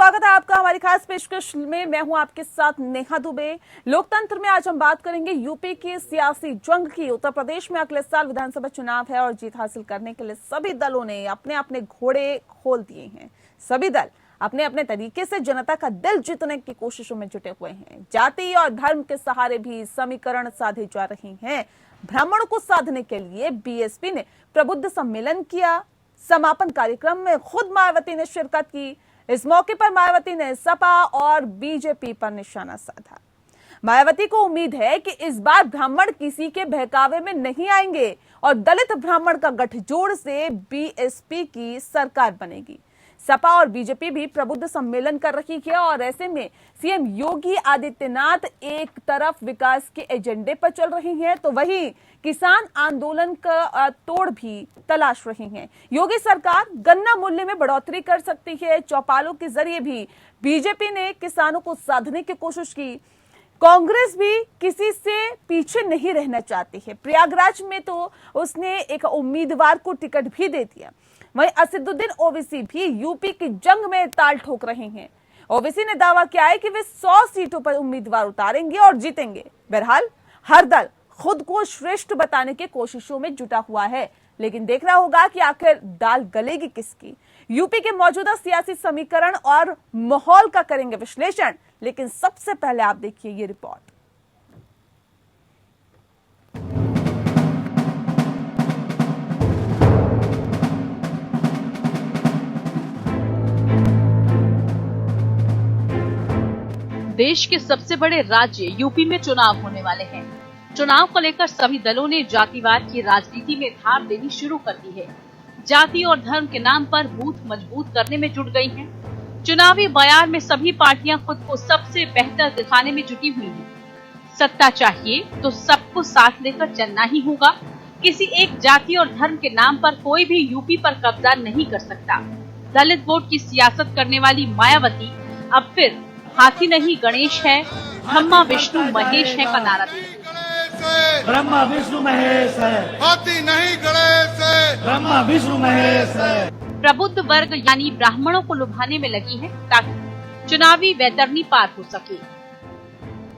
स्वागत है आपका हमारी खास पेशकश में। मैं हूं आपके साथ नेहा दुबे। लोकतंत्र में आज हम बात करेंगे यूपी की सियासी जंग की। उत्तर प्रदेश में अगले साल विधानसभा चुनाव है और जीत हासिल करने के लिए सभी दलों ने अपने अपने घोड़े खोल दिए हैं। सभी दल अपने अपने तरीके से जनता का दिल जीतने की कोशिशों में जुटे हुए हैं। जाति और धर्म के सहारे भी समीकरण साधे जा रहे हैं। ब्राह्मणों को साधने के लिए बीएसपी ने प्रबुद्ध सम्मेलन किया। समापन कार्यक्रम में खुद मायावती ने शिरकत की। इस मौके पर मायावती ने सपा और बीजेपी पर निशाना साधा। मायावती को उम्मीद है कि इस बार ब्राह्मण किसी के बहकावे में नहीं आएंगे और दलित ब्राह्मण का गठजोड़ से बीएसपी की सरकार बनेगी। सपा और बीजेपी भी प्रबुद्ध सम्मेलन कर रही है और ऐसे में सीएम योगी आदित्यनाथ एक तरफ विकास के एजेंडे पर चल रही हैं तो वहीं किसान आंदोलन का तोड़ भी तलाश रही हैं। योगी सरकार गन्ना मूल्य में बढ़ोतरी कर सकती है। चौपालों के जरिए भी बीजेपी ने किसानों को साधने की कोशिश की। कांग्रेस भी किसी से पीछे नहीं रहना चाहती है। प्रयागराज में तो उसने एक उम्मीदवार को टिकट भी दे दिया। वहीं असदुद्दीन ओवैसी भी यूपी की जंग में ताल ठोक रहे हैं। ओवैसी ने दावा किया है कि वे 100 सीटों पर उम्मीदवार उतारेंगे और जीतेंगे। बहरहाल हर दल खुद को श्रेष्ठ बताने की कोशिशों में जुटा हुआ है, लेकिन देखना होगा कि आखिर दाल गलेगी किसकी। यूपी के मौजूदा सियासी समीकरण और माहौल का करेंगे विश्लेषण, लेकिन सबसे पहले आप देखिए ये रिपोर्ट। देश के सबसे बड़े राज्य यूपी में चुनाव होने वाले हैं। चुनाव को लेकर सभी दलों ने जातिवाद की राजनीति में धार देनी शुरू कर दी है। जाति और धर्म के नाम पर बूथ मजबूत करने में जुट गई हैं। चुनावी बयान में सभी पार्टियां खुद को सबसे बेहतर दिखाने में जुटी हुई हैं। सत्ता चाहिए तो सबको साथ लेकर चलना ही होगा। किसी एक जाति और धर्म के नाम पर कोई भी यूपी पर कब्जा नहीं कर सकता। दलित वोट की सियासत करने वाली मायावती अब फिर हाथी नहीं गणेश है, ब्रह्मा विष्णु महेश है का नारा दी। ब्रह्मा विष्णु महेश है, हाथी नहीं गणेश है, ब्रह्मा विष्णु महेश है। प्रबुद्ध वर्ग यानी ब्राह्मणों को लुभाने में लगी है ताकि चुनावी वैतरणी पार हो सके।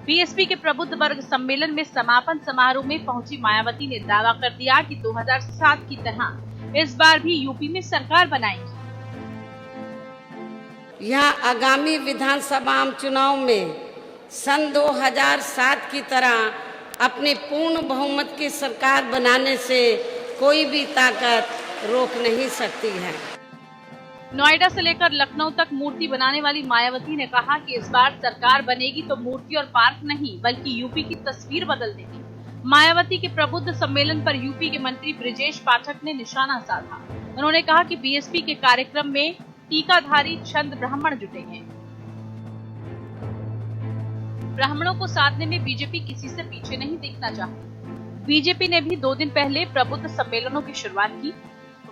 बीएसपी के प्रबुद्ध वर्ग सम्मेलन में समापन समारोह में पहुंची मायावती ने दावा कर दिया कि 2007 की तरह इस बार भी यूपी में सरकार बनाएगी। यहाँ आगामी विधानसभा चुनाव में सन 2007 की तरह अपनी पूर्ण बहुमत की सरकार बनाने से कोई भी ताकत रोक नहीं सकती है। नोएडा से लेकर लखनऊ तक मूर्ति बनाने वाली मायावती ने कहा कि इस बार सरकार बनेगी तो मूर्ति और पार्क नहीं बल्कि यूपी की तस्वीर बदल देगी। मायावती के प्रबुद्ध सम्मेलन पर यूपी के मंत्री ब्रिजेश पाठक ने निशाना साधा। उन्होंने कहा कि बीएसपी के कार्यक्रम में टीकाधारी छंद ब्राह्मण जुटे हैं। ब्राह्मणों को साधने में बीजेपी किसी से पीछे नहीं दिखना चाहती। बीजेपी ने भी 2 दिन पहले प्रबुद्ध सम्मेलनों की शुरुआत की।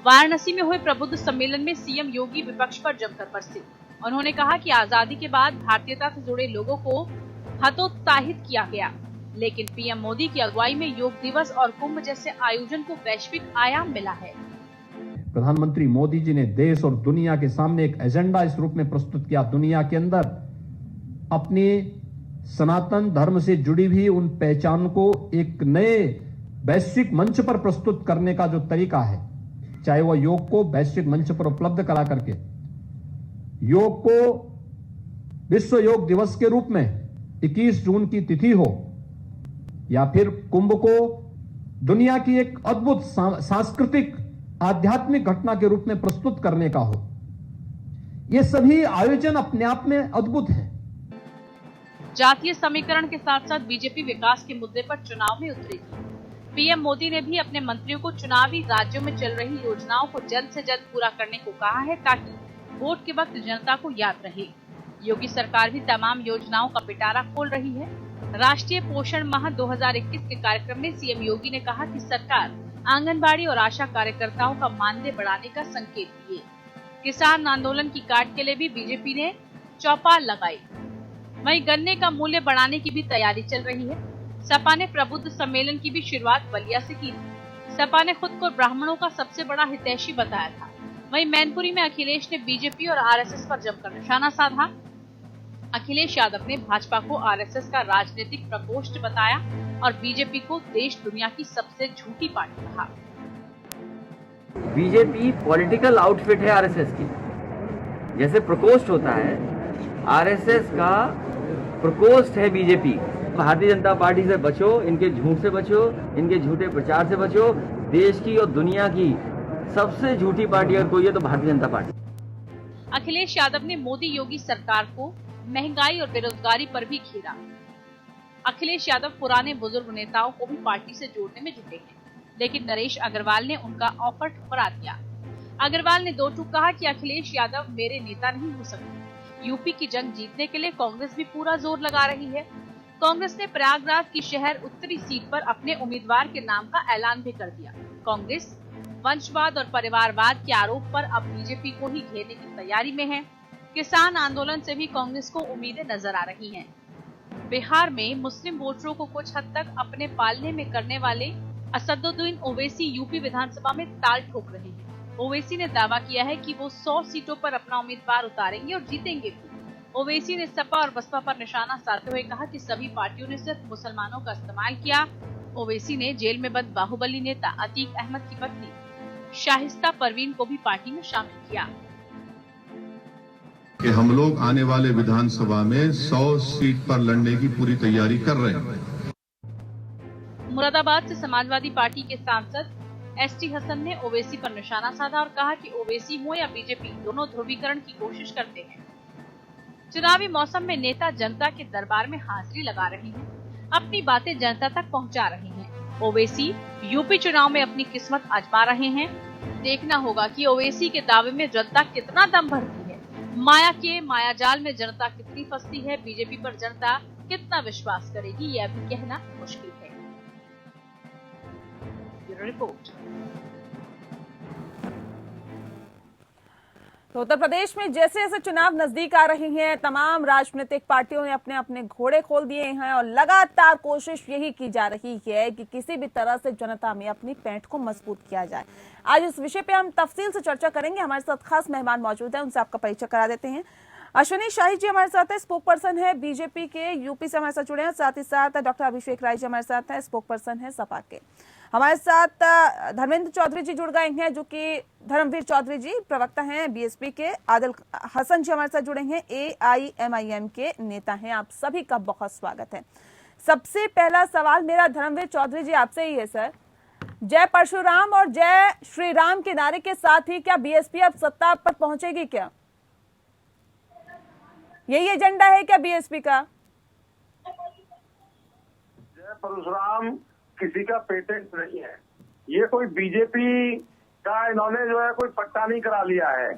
वाराणसी में हुए प्रबुद्ध सम्मेलन में सीएम योगी विपक्ष पर जमकर बरसे। उन्होंने कहा कि आजादी के बाद भारतीयता से जुड़े लोगों को हतोत्साहित किया गया, लेकिन पीएम मोदी की अगुवाई में योग दिवस और कुंभ जैसे आयोजन को वैश्विक आयाम मिला है। प्रधानमंत्री मोदी जी ने देश और दुनिया के सामने एक एजेंडा इस रूप में प्रस्तुत किया। दुनिया के अंदर अपनी सनातन धर्म से जुड़ी हुई उन पहचान को एक नए वैश्विक मंच पर प्रस्तुत करने का जो तरीका है, चाहे वह योग को वैश्विक मंच पर उपलब्ध करा करके योग को विश्व योग दिवस के रूप में 21 जून की तिथि हो, या फिर कुंभ को दुनिया की एक अद्भुत सांस्कृतिक आध्यात्मिक घटना के रूप में प्रस्तुत करने का हो। ये सभी आयोजन अपने आप में अद्भुत है। जातीय समीकरण के साथ साथ बीजेपी विकास के मुद्दे पर चुनाव में उतरेगी। पीएम मोदी ने भी अपने मंत्रियों को चुनावी राज्यों में चल रही योजनाओं को जल्द से जल्द पूरा करने को कहा है ताकि वोट के वक्त जनता को याद रहे। योगी सरकार भी तमाम योजनाओं का पिटारा खोल रही है। राष्ट्रीय पोषण माह 2021 के कार्यक्रम में सीएम योगी ने कहा कि सरकार आंगनबाड़ी और आशा कार्यकर्ताओं का मानदेय बढ़ाने का संकेत दिए। किसान आंदोलन की काट के लिए भी बीजेपी ने चौपाल लगाई। वहीं गन्ने का मूल्य बढ़ाने की भी तैयारी चल रही है। सपा ने प्रबुद्ध सम्मेलन की भी शुरुआत बलिया से की थी। सपा ने खुद को ब्राह्मणों का सबसे बड़ा हितैषी बताया था। वहीं मैनपुरी में अखिलेश ने बीजेपी और आरएसएस पर जमकर निशाना साधा। अखिलेश यादव ने भाजपा को आरएसएस का राजनीतिक प्रकोष्ठ बताया और बीजेपी को देश दुनिया की सबसे झूठी पार्टी कहा। बीजेपी पॉलिटिकल आउटफिट है आरएसएस की, जैसे प्रकोष्ठ होता है, आरएसएस का प्रकोष्ठ है बीजेपी। भारतीय जनता पार्टी से बचो, इनके झूठ से बचो, इनके झूठे प्रचार से बचो। देश की और दुनिया की सबसे झूठी पार्टी अगर कोई है तो भारतीय जनता पार्टी। अखिलेश यादव ने मोदी योगी सरकार को महंगाई और बेरोजगारी पर भी घेरा। अखिलेश यादव पुराने बुजुर्ग नेताओं को भी पार्टी से जोड़ने में जुटे हैं, लेकिन नरेश अग्रवाल ने उनका ऑफर ठुकरा दिया। अग्रवाल ने दो टूक कहा कि अखिलेश यादव मेरे नेता नहीं हो सकते। यूपी की जंग जीतने के लिए कांग्रेस भी पूरा जोर लगा रही है। कांग्रेस ने प्रयागराज की शहर उत्तरी सीट पर अपने उम्मीदवार के नाम का ऐलान भी कर दिया। कांग्रेस वंशवाद और परिवारवाद के आरोप पर अब बीजेपी को ही घेरने की तैयारी में है। किसान आंदोलन से भी कांग्रेस को उम्मीदें नजर आ रही हैं। बिहार में मुस्लिम वोटरों को कुछ हद तक अपने पालने में करने वाले असदुद्दीन ओवैसी यूपी विधानसभा में ताल ठोक रहे हैं। ओवैसी ने दावा किया है कि वो 100 सीटों पर अपना उम्मीदवार उतारेंगे और जीतेंगे भी। ओवैसी ने सपा और बसपा पर निशाना साधते हुए कहा कि सभी पार्टियों ने सिर्फ मुसलमानों का इस्तेमाल किया। ओवैसी ने जेल में बंद बाहुबली नेता अतीक अहमद की पत्नी शाहिस्ता परवीन को भी पार्टी में शामिल किया। कि हम लोग आने वाले विधानसभा में 100 सीट पर लड़ने की पूरी तैयारी कर रहे हैं। मुरादाबाद से समाजवादी पार्टी के सांसद एसटी हसन ने ओवैसी पर निशाना साधा और कहा कि ओवैसी हो या बीजेपी, दोनों ध्रुवीकरण की कोशिश करते हैं। चुनावी मौसम में नेता जनता के दरबार में हाजिरी लगा रहे हैं, अपनी बातें जनता तक पहुंचा रहे हैं। ओवैसी यूपी चुनाव में अपनी किस्मत आजमा रहे हैं। देखना होगा कि ओवैसी के दावे में जनता कितना दम भरती है। माया के मायाजाल में जनता कितनी फंसती है, बीजेपी पर जनता कितना विश्वास करेगी, यह भी कहना मुश्किल है। Bureau report. तो उत्तर प्रदेश में जैसे जैसे चुनाव नजदीक आ रही हैं, तमाम राजनीतिक पार्टियों ने अपने अपने घोड़े खोल दिए हैं और लगातार कोशिश यही की जा रही है कि किसी भी तरह से जनता में अपनी पैठ को मजबूत किया जाए। आज इस विषय पे हम तफसील से चर्चा करेंगे। हमारे साथ खास मेहमान मौजूद हैं, उनसे आपका परिचय करा देते हैं। अश्विनी शाही जी हमारे साथ है, स्पोक पर्सन है बीजेपी के, यूपी से हमारे साथ जुड़े हैं। साथ ही साथ डॉक्टर अभिषेक राय जी हमारे साथ हैं, स्पोक पर्सन है सपा के। हमारे साथ धर्मेंद्र चौधरी जी जुड़ गए हैं, जो कि धर्मवीर चौधरी जी प्रवक्ता हैं बीएसपी के। आदिल हसन जी हमारे साथ जुड़े हैं, AIMIM के नेता हैं। आप सभी का बहुत स्वागत है। सबसे पहला सवाल मेरा धर्मवीर चौधरी जी आपसे ही है सर। जय परशुराम और जय श्री राम के नारे के साथ ही क्या बीएसपी अब सत्ता पर पहुंचेगी? क्या यही एजेंडा है क्या बीएसपी का? जय परशुराम किसी का पेटेंट नहीं है। ये कोई बीजेपी का इन्होंने जो है कोई पट्टा नहीं करा लिया है।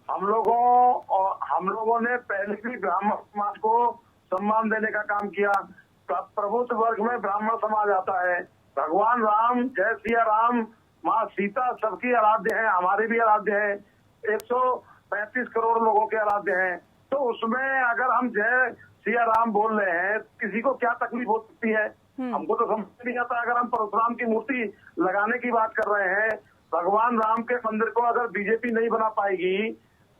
हम लोगों ने पहले भी ब्राह्मण समाज को सम्मान देने का काम किया। प्रभुत्व वर्ग में ब्राह्मण समाज आता है। भगवान राम, जय सिया राम, माँ सीता सबकी आराध्य है, हमारे भी आराध्य है। 135 करोड़ लोगों के आराध्य हैं। तो उसमें अगर हम जय सिया राम बोल रहे हैं, किसी को क्या तकलीफ हो सकती है? हमको तो समझ नहीं आता। अगर हम परशुराम की मूर्ति लगाने की बात कर रहे हैं, भगवान राम के मंदिर को अगर बीजेपी नहीं बना पाएगी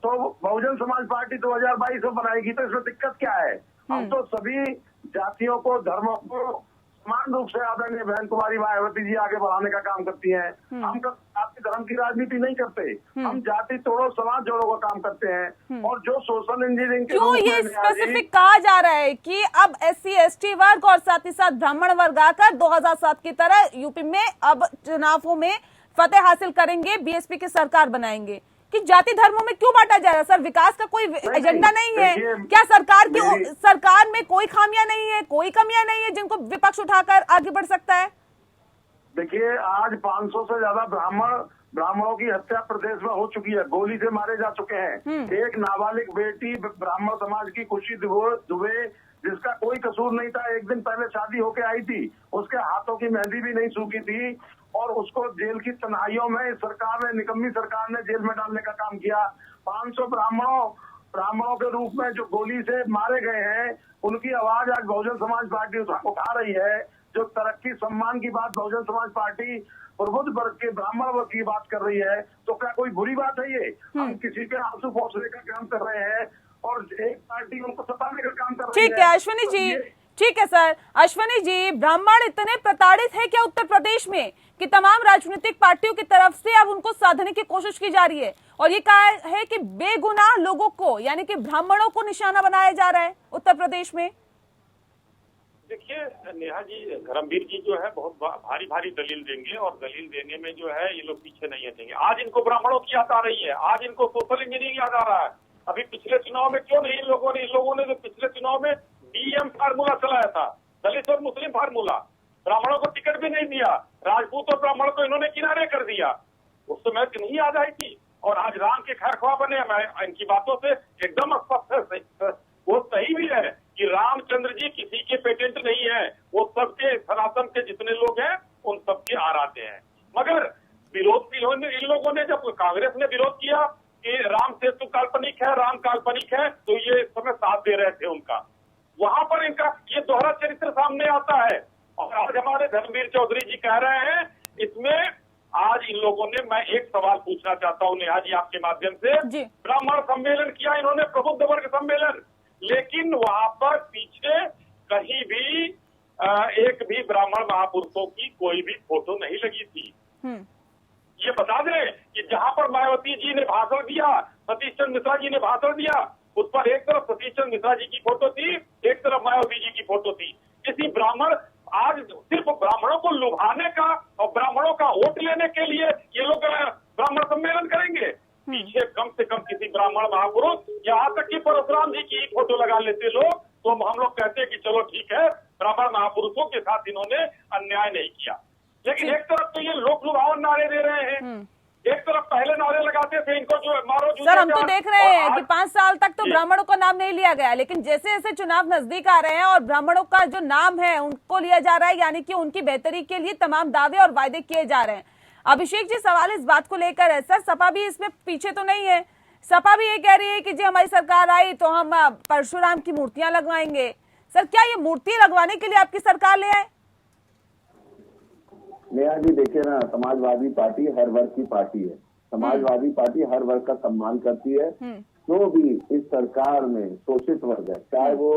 तो बहुजन समाज पार्टी 2022 में बनाएगी, तो इसमें दिक्कत क्या है? हम तो सभी जातियों को, धर्मों को समान रूप से आदरणीय बहन कुमारी मायावती जी आगे बढ़ाने का काम करती हैं। हम जाति धर्म की राजनीति नहीं करते, हम जाति तोड़ो समाज जोड़ो का काम करते हैं। और जो सोशल इंजीनियरिंग के क्यों ये स्पेसिफिक कहा जा रहा है कि अब SC ST वर्ग और साथ ही साथ ब्राह्मण वर्ग आकर 2007 की तरह यूपी में अब चुनावों में फतेह हासिल करेंगे, बीएसपी की सरकार बनाएंगे? कि जाति धर्मों में क्यों बांटा जा रहा है? सर विकास का कोई एजेंडा नहीं है क्या? सरकार में कोई खामियां नहीं है, कोई कमियां नहीं है जिनको विपक्ष उठाकर आगे बढ़ सकता है? देखिए, आज 500 से ज्यादा ब्राह्मणों की हत्या प्रदेश में हो चुकी है, गोली से मारे जा चुके हैं। एक नाबालिग बेटी ब्राह्मण समाज की खुशी दुबे, जिसका कोई कसूर नहीं था, एक दिन पहले शादी होके आई थी, उसके हाथों की मेहंदी भी नहीं सूखी थी और उसको जेल की तन्हाइयों में निकम्मी सरकार ने जेल में डालने का काम किया। 500 ब्राह्मणों के रूप में जो गोली से मारे गए हैं, उनकी आवाज आज बहुजन समाज पार्टी उठा रही है। जो तरक्की सम्मान की बात बहुजन समाज पार्टी प्रबुद्ध वर्ग के ब्राह्मण वर्ग की बात कर रही है, तो क्या कोई बुरी बात है ये? हम किसी पे आंसू पोंछने का काम कर रहे हैं और एक पार्टी उनको सताने का काम कर रही है। ठीक है अश्विनी जी, ठीक है सर। अश्विनी जी, ब्राह्मण इतने प्रताड़ित है क्या उत्तर प्रदेश में कि तमाम राजनीतिक पार्टियों की तरफ से अब उनको साधने की कोशिश की जा रही है और ये कहा है कि बेगुनाह लोगों को यानी कि ब्राह्मणों को निशाना बनाया जा रहा है उत्तर प्रदेश में? देखिए नेहा जी, धर्मवीर जी जो है बहुत भारी भारी दलील देंगे और दलील देने में जो है ये लोग पीछे नहीं हटेंगे। आज इनको ब्राह्मणों की याद आ रही है, आज इनको सोशल इंजीनियरिंग याद आ रहा है। अभी पिछले चुनाव में क्यों नहीं इन लोगों ने जो पिछले चुनाव में डीएम फार्मूला चलाया था, दलित और मुस्लिम फार्मूला, ब्राह्मणों को टिकट भी नहीं दिया, राजपूत और ब्राह्मण को इन्होंने किनारे कर दिया, उस समय नहीं याद आई थी। और आज राम के खैरख्वाह बने। मैं इनकी बातों से एकदम स्पष्ट है, वो सही भी है कि रामचंद्र जी किसी के पेटेंट नहीं है, वो सबके सनातन के जितने लोग हैं उन सबके आराध्य हैं। मगर विरोध इन लोगों ने, जब कांग्रेस ने विरोध किया कि राम सेतु काल्पनिक है, राम काल्पनिक है, तो ये इस समय साथ दे रहे थे उनका। वहां पर इनका ये दोहरा चरित्र सामने आता है। और आज हमारे धर्मवीर चौधरी जी कह रहे हैं इसमें, आज इन लोगों ने, मैं एक सवाल पूछना चाहता हूं नेहा जी आपके माध्यम से, ब्राह्मण सम्मेलन किया इन्होंने, प्रबुद्ध वर्ग सम्मेलन, लेकिन वहां पर पीछे कहीं भी एक भी ब्राह्मण महापुरुषों की कोई भी फोटो नहीं लगी थी। ये बता दें कि जहां पर मायावती जी ने भाषण दिया, सतीश चंद्र मिश्रा जी ने भाषण दिया, उस पर एक तरफ सतीश चंद्र मिश्रा जी की फोटो थी, एक तरफ मायावती जी की फोटो थी। किसी ब्राह्मण, आज सिर्फ ब्राह्मणों को लुभाने का और ब्राह्मणों का वोट लेने के लिए ये लोग ब्राह्मण सम्मेलन करेंगे। पीछे कम से कम किसी ब्राह्मण महापुरुष, यहाँ तक कि परशुराम जी की फोटो लगा लेते लोग, तो हम लोग कहते हैं कि चलो ठीक है, ब्राह्मण महापुरुषों के साथ इन्होंने अन्याय नहीं किया। लेकिन एक तरफ तो ये लोक लुभावन नारे दे रहे हैं, एक तरफ पहले नारे लगाते थे इनको जो मारो सर, हम तो देख रहे हैं कि 5 साल तक तो ब्राह्मणों का नाम नहीं लिया गया, लेकिन जैसे जैसे चुनाव नजदीक आ रहे हैं और ब्राह्मणों का जो नाम है उनको लिया जा रहा है, यानी कि उनकी बेहतरी के लिए तमाम दावे और वायदे किए जा रहे हैं। अभिषेक जी, सवाल इस बात को लेकर है सर, सपा भी इसमें पीछे तो नहीं है? सपा भी ये कह रही है कि जी हमारी सरकार आई तो हम परशुराम की मूर्तियां लगवाएंगे। सर, क्या ये मूर्ति लगवाने के लिए आपकी सरकार ले आए? नेहा जी देखिए ना, समाजवादी पार्टी हर वर्ग की पार्टी है, समाजवादी पार्टी हर वर्ग का सम्मान करती है। जो भी इस सरकार में शोषित वर्ग है, चाहे वो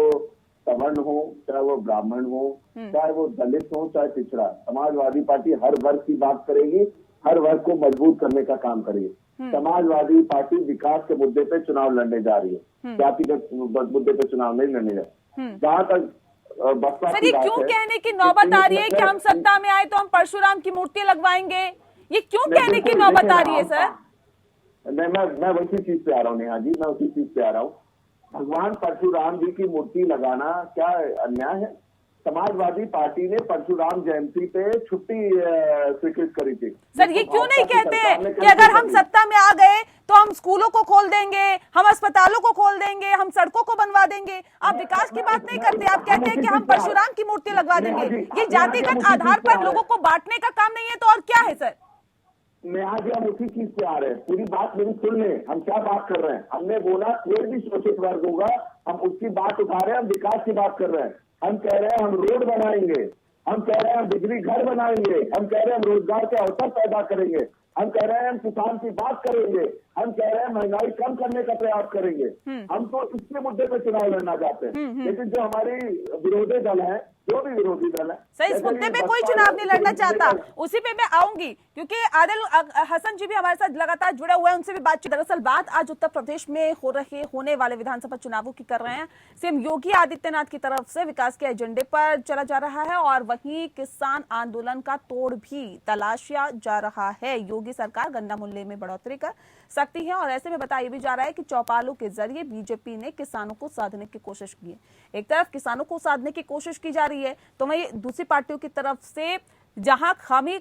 सवर्ण हो, चाहे वो ब्राह्मण हो, चाहे वो दलित हो, चाहे पिछड़ा, समाजवादी पार्टी हर वर्ग की बात करेगी, हर वर्ग को मजबूत करने का काम करेगी। समाजवादी पार्टी विकास के मुद्दे पे चुनाव लड़ने जा रही है, जातिगत मुद्दे पे चुनाव नहीं लड़ने जा रही। जहाँ तक सर, ये क्यों कहने की नौबत आ रही है कि हम सत्ता में आए तो हम परशुराम की मूर्ति लगवाएंगे? ये क्यों कहने की नौबत आ रही है सर? मैं वैसी चीज पे आ रहा हूँ नेहा जी, मैं उसी चीज पे आ रहा हूँ। भगवान परशुराम जी की मूर्ति लगाना क्या अन्याय है? समाजवादी पार्टी ने परशुराम जयंती पे छुट्टी स्वीकृत करी थी। सर, ये क्यों नहीं कहते हैं कि अगर हम सत्ता में आ गए तो हम स्कूलों को खोल देंगे, हम अस्पतालों को खोल देंगे, हम सड़कों को बनवा देंगे? आप विकास की बात नहीं करते, आप कहते हैं कि हम परशुराम की मूर्ति लगवा देंगे। ये जातिगत आधार पर लोगों को बांटने का काम नहीं है तो और क्या है सर? नेहा जी, हम उसी चीज पे आ रहे हैं, पूरी बात मेरी सुन लें, हम क्या बात कर रहे हैं। हमने बोला कोई भी शोषित वर्ग होगा, हम उसकी बात उठा रहे हैं, हम विकास की बात कर रहे हैं। हम कह रहे हैं हम रोड बनाएंगे, हम कह रहे हैं हम बिजली घर बनाएंगे, हम कह रहे हैं हम रोजगार के अवसर पैदा करेंगे, हम कह रहे हैं हम किसान की बात करेंगे, हम कह रहे हैं महंगाई कम करने का प्रयास करेंगे। हम तो इसके मुद्दे पे चुनाव लड़ना चाहते हैं। लेकिन जो हमारी विरोधी दल है, जो भी विरोधी दल है, सही, इस मुद्दे पे कोई चुनाव नहीं लड़ना चाहता। उसी पे मैं आऊंगी क्योंकि आदिल हसन जी भी हमारे साथ लगातार जुड़े हुए हैं, उनसे भी बातचीत। दरअसल बात आज उत्तर प्रदेश में होने वाले विधानसभा चुनावों की कर रहे हैं। सीएम योगी आदित्यनाथ की तरफ से विकास के एजेंडे पर चला जा रहा है और वहीं किसान आंदोलन का तोड़ भी तलाशा जा रहा है। योगी सरकार गन्ना मूल्य में बढ़ोतरी कर सकती है और ऐसे में बताया भी जा रहा है कि चौपालों के जरिए बीजेपी ने किसानों को साधने की कोशिश की है। एक तरफ किसानों को साधने की कोशिश की जा रही है तो वहीं दूसरी पार्टियों की तरफ से जहां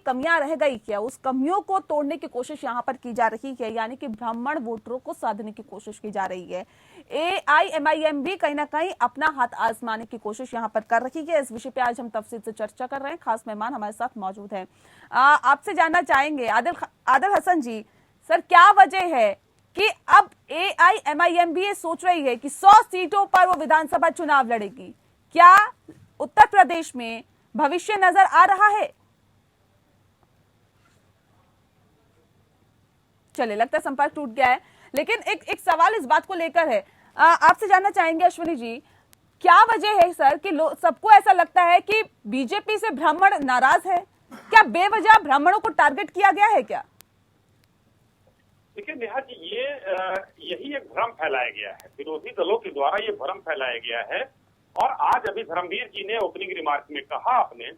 कमियां रह गई क्या, उस कमियों को तोड़ने की कोशिश यहां पर की जा रही है, यानी कि ब्राह्मण वोटरों को साधने की कोशिश की जा रही है। AIMIM भी कहीं ना कहीं अपना हाथ आजमाने की कोशिश यहां पर कर रही है। इस विषय पे आज हम तफसील से चर्चा कर रहे हैं, खास मेहमान हमारे साथ मौजूद हैं। आपसे जानना चाहेंगे आदिल हसन जी, सर क्या वजह है कि अब AIMIM भी ये सोच रही है कि 100 सीटों पर वो विधानसभा चुनाव लड़ेगी? क्या उत्तर प्रदेश में भविष्य नजर आ रहा है? चलिए, लगता है संपर्क टूट गया है, लेकिन एक सवाल इस बात को लेकर है। आपसे जानना चाहेंगे अश्विनी जी, क्या वजह है सर कि सबको ऐसा लगता है कि बीजेपी से ब्राह्मण नाराज है? क्या बेवजह ब्राह्मणों को टारगेट किया गया है क्या? देखिए नेहा जी, यही एक भ्रम फैलाया गया है, विरोधी दलों के द्वारा ये भ्रम फैलाया गया है। और आज अभी धर्मवीर जी ने ओपनिंग रिमार्क में कहा आपने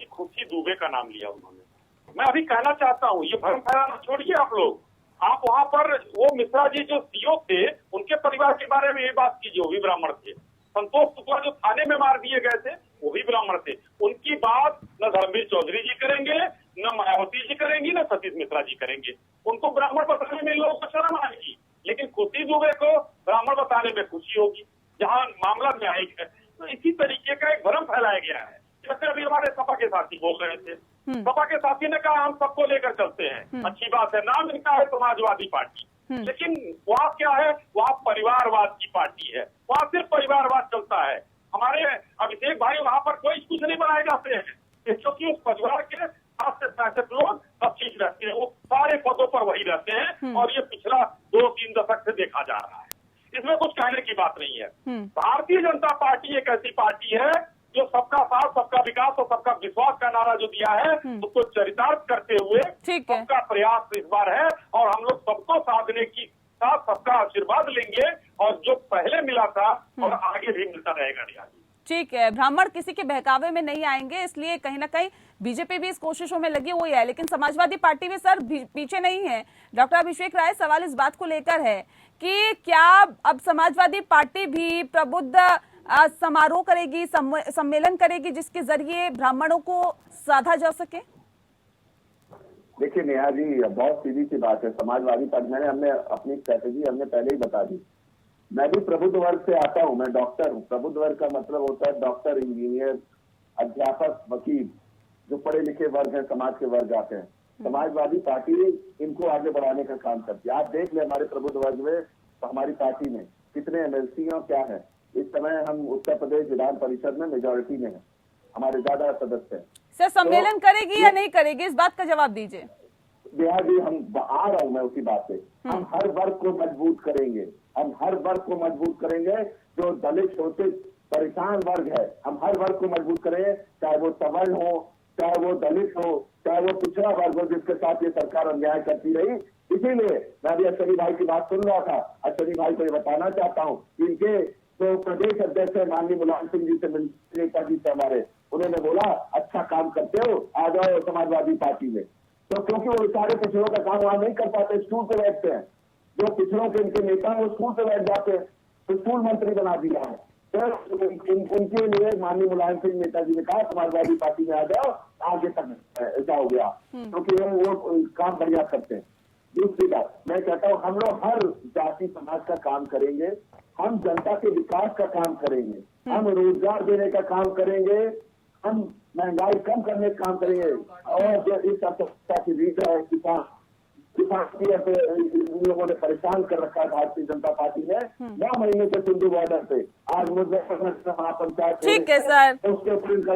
कि खुशी दुबे का नाम लिया उन्होंने। मैं अभी कहना चाहता हूँ, ये भ्रम फैलाना छोड़िए आप लोग। आप वहाँ पर वो मिश्रा जी जो सीओ थे, उनके परिवार के बारे में ये बात कीजिए, वो भी ब्राह्मण थे। संतोष शुक्ला जो थाने में मार दिए गए थे, वो भी ब्राह्मण थे। उनकी बात न धर्मवीर चौधरी जी करेंगे, न मायावती जी करेंगी, न सतीश मिश्रा जी करेंगे। उनको ब्राह्मण बताने में लोगों को शर्म आएगी, लेकिन खुशी दुबे को ब्राह्मण बताने में खुशी होगी, जहाँ मामला न्यायिक है। तो इसी तरीके का एक भ्रम फैलाया गया है। जैसे अभी हमारे सपा के साथी बोल रहे थे, सपा के साथी ने कहा हम सबको लेकर चलते हैं, अच्छी बात है, नाम इनका है समाजवादी पार्टी, लेकिन वहाँ क्या है, वहाँ परिवारवाद की पार्टी है, वहाँ सिर्फ परिवारवाद चलता है। हमारे अभिषेक भाई वहाँ पर कोई कुछ नहीं बनाए जाते हैं, क्योंकि उस परिवार के 60 से 65 लोग सब ठीक रहते हैं, वो सारे पदों पर वही रहते हैं। और ये पिछला 2-3 दशक से देखा जा रहा है, इसमें कुछ कहने की बात नहीं है। भारतीय जनता पार्टी एक ऐसी पार्टी है जो सबका साथ, सबका विकास और सबका विश्वास का नारा जो दिया है, उसको चरितार्थ करते हुए सबका प्रयास इस बार है। और हम लोग सबको साधने की साथ सबका आशीर्वाद लेंगे, और जो पहले मिला था और आगे भी मिलता रहेगा। ठीक है, ब्राह्मण किसी के बहकावे में नहीं आएंगे, इसलिए कहीं ना कहीं बीजेपी भी इस कोशिशों में लगी हुई है, लेकिन समाजवादी पार्टी भी सर पीछे नहीं है। डॉक्टर अभिषेक राय, सवाल इस बात को लेकर है कि क्या अब समाजवादी पार्टी भी प्रबुद्ध समारोह करेगी, सम्मेलन करेगी, जिसके जरिए ब्राह्मणों को साधा जा सके? देखिए नेहा जी, बहुत सीधी सी बात है। समाजवादी पार्टी हमने अपनी स्ट्रैटेजी हमने पहले ही बता दी। मैं भी प्रबुद्ध वर्ग से आता हूं, मैं डॉक्टर हूं। प्रबुद्ध वर्ग का मतलब होता है डॉक्टर, इंजीनियर, अध्यापक, वकील, जो पढ़े लिखे वर्ग हैं, समाज के वर्ग आते हैं। समाजवादी पार्टी इनको आगे बढ़ाने का काम करती है। आप देख ले हमारे प्रबुद्ध वर्ग में, तो हमारी पार्टी में कितने एमएलसी और क्या है। इस समय हम उत्तर प्रदेश विधान परिषद में मेजोरिटी में है, हमारे ज्यादा सदस्य हैं। सर सम्मेलन करेगी या नहीं करेगी, इस बात का जवाब दीजिए। जी, हम आ रहा हूं मैं उसी बात पे। हम हर वर्ग को मजबूत करेंगे, हम हर वर्ग को मजबूत करेंगे। जो दलित शोषित परेशान वर्ग है, हम हर वर्ग को मजबूत करेंगे, चाहे वो सवर्ण हो, चाहे वो दलित हो, चाहे वो पिछड़ा वर्ग हो, जिसके साथ ये सरकार अन्याय करती रही। इसीलिए मैं भी अश्विनी भाई की बात सुन रहा था। अश्विनी भाई को ये बताना चाहता हूँ, इनके तो प्रदेश अध्यक्ष है माननीय मुलायम सिंह जी से मिलने, नेताजी से हमारे, उन्होंने बोला अच्छा काम करते हो, आ जाओ समाजवादी पार्टी में। तो क्योंकि वो सारे पिछड़ों का काम वहां नहीं कर पाते, स्कूल पे बैठते हैं। जो पिछड़ों के इनके नेता हैं वो स्कूल पे बैठ जाते हैं, तो स्कूल मंत्री बना दिया है। तो उनके लिए माननीय मुलायम सिंह नेताजी ने कहा समाजवादी पार्टी में आ जाओ, आगे तक ऐसा हो गया, क्योंकि वो काम बढ़िया करते हैं। दूसरी बात मैं कहता हूँ, हम लोग हर जाति समाज का काम करेंगे, हम जनता के विकास का काम करेंगे, हम रोजगार देने का काम करेंगे, हम महंगाई कम करने का काम करेंगे। और जो इस अर्थव्यवस्था की रीत है, किसान लोगों ने परेशान कर रखा है भारतीय जनता पार्टी ने 9 महीने से सिंधु बॉर्डर पे। आज महापंचायत, ठीक है सर,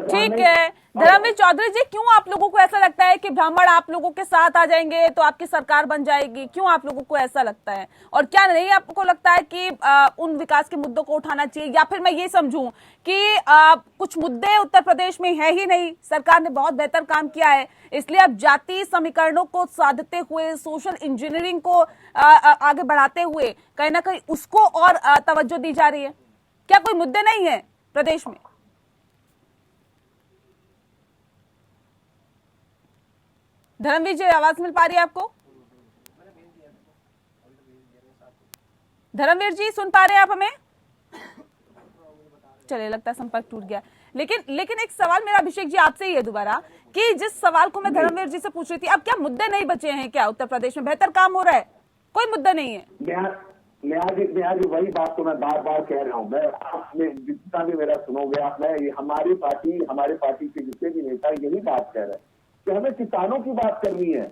ठीक है। धर्मवीर चौधरी जी, क्यों आप लोगों को ऐसा लगता है कि ब्राह्मण आप लोगों के साथ आ जाएंगे तो आपकी सरकार बन जाएगी? क्यों आप लोगों को ऐसा लगता है? और क्या नहीं आपको लगता है कि उन विकास के मुद्दों को उठाना चाहिए, या फिर मैं ये समझूं कि कुछ मुद्दे उत्तर प्रदेश में है ही नहीं, सरकार ने बहुत बेहतर काम किया है, इसलिए अब जातीय समीकरणों को साधते हुए, सोशल इंजीनियरिंग को आगे बढ़ाते हुए कहीं ना कहीं उसको और तवज्जो दी जा रही है? क्या कोई मुद्दे नहीं है प्रदेश में? धर्मवीर जी, आवाज मिल पा रही है आपको? धर्मवीर जी, सुन पा रहे हैं आप हमें? चलिए, लगता है संपर्क टूट गया। लेकिन एक सवाल मेरा अभिषेक जी आपसे ही है दोबारा, कि जिस सवाल को मैं धर्मवीर जी से पूछ रही थी, अब क्या मुद्दे नहीं बचे हैं क्या? उत्तर प्रदेश में बेहतर काम हो रहा है, कोई मुद्दा नहीं है? नेहा जी वही बात तो मैं बार बार कह रहा हूँ। मैं आपने जितना भी मेरा सुनोगे आप, मैं हमारे पार्टी के जितने भी नेता यही बात कह रहे हैं कि हमें किसानों की बात करनी है।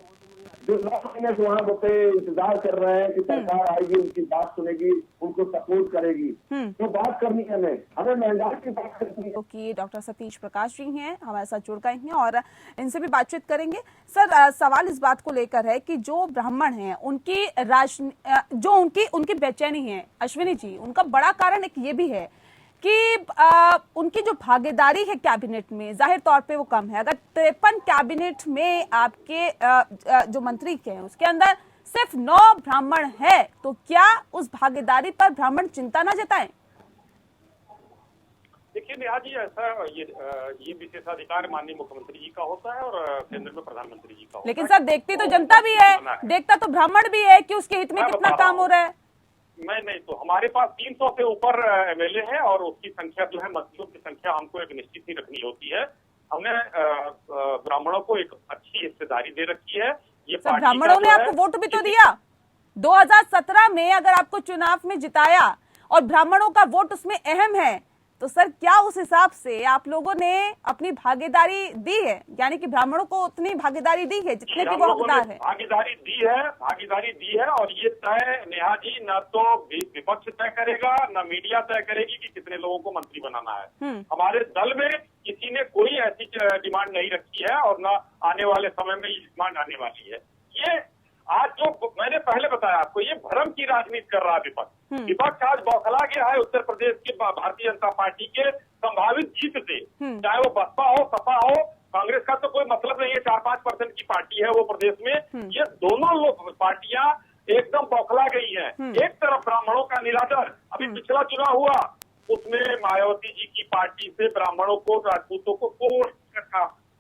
जो 9 महीने से वहाँ पे इंतजार कर रहे हैं कि सरकार आएगी, उनकी बात सुनेगी, उनको सपोर्ट करेगी, तो बात करनी है हमें महंगाई की बात करनी है। क्योंकि डॉक्टर सतीश प्रकाश जी हैं, हमारे साथ जुड़ गए हैं और इनसे भी बातचीत करेंगे। सर, सवाल इस बात को लेकर है कि जो ब्राह्मण हैं उनकी जो उनकी बेचैनी है, अश्विनी जी, उनका बड़ा कारण एक ये भी है कि उनकी जो भागीदारी है कैबिनेट में, जाहिर तौर पे वो कम है। अगर 53 कैबिनेट में आपके जो मंत्री के हैं उसके अंदर सिर्फ 9 ब्राह्मण है, तो क्या उस भागीदारी पर ब्राह्मण चिंता न जताएं? देखिए नेहा जी, ऐसा ये विशेषाधिकार माननीय मुख्यमंत्री जी का होता है और केंद्र में प्रधानमंत्री जी का होता है। लेकिन सर, देखती तो जनता भी है, देखता तो ब्राह्मण भी है कि उसके हित में कितना काम हो रहा है। नहीं तो हमारे पास 300 से ऊपर एमएलए है और उसकी संख्या जो है, मंत्रियों की संख्या हमको एक निश्चित ही रखनी होती है। हमने ब्राह्मणों को एक अच्छी हिस्सेदारी दे रखी है। ये ब्राह्मणों ने आपको वोट भी तो दिया 2017 में, अगर आपको चुनाव में जिताया और ब्राह्मणों का वोट उसमें अहम है, तो सर क्या उस हिसाब से आप लोगों ने अपनी भागीदारी दी है? यानी कि ब्राह्मणों को उतनी भागीदारी दी है जितने की वो हकदार है। भागीदारी दी है और ये तय नेहा जी न तो विपक्ष तय करेगा, न मीडिया तय करेगी कि कितने लोगों को मंत्री बनाना है। हमारे दल में किसी ने कोई ऐसी डिमांड नहीं रखी है और न आने वाले समय में ये डिमांड आने वाली है। ये आज जो मैंने पहले बताया आपको, ये भ्रम की राजनीति कर रहा है विपक्ष। विपक्ष आज बौखला गया है उत्तर प्रदेश की भारतीय जनता पार्टी के संभावित जीत से, चाहे वो बसपा हो, सपा हो, कांग्रेस का तो कोई मतलब नहीं है। 4-5% की पार्टी है वो प्रदेश में। ये दोनों पार्टियां एकदम बौखला गई हैं। एक तरफ ब्राह्मणों का निरादर, अभी पिछला चुनाव हुआ उसमें मायावती जी की पार्टी से ब्राह्मणों को, राजपूतों को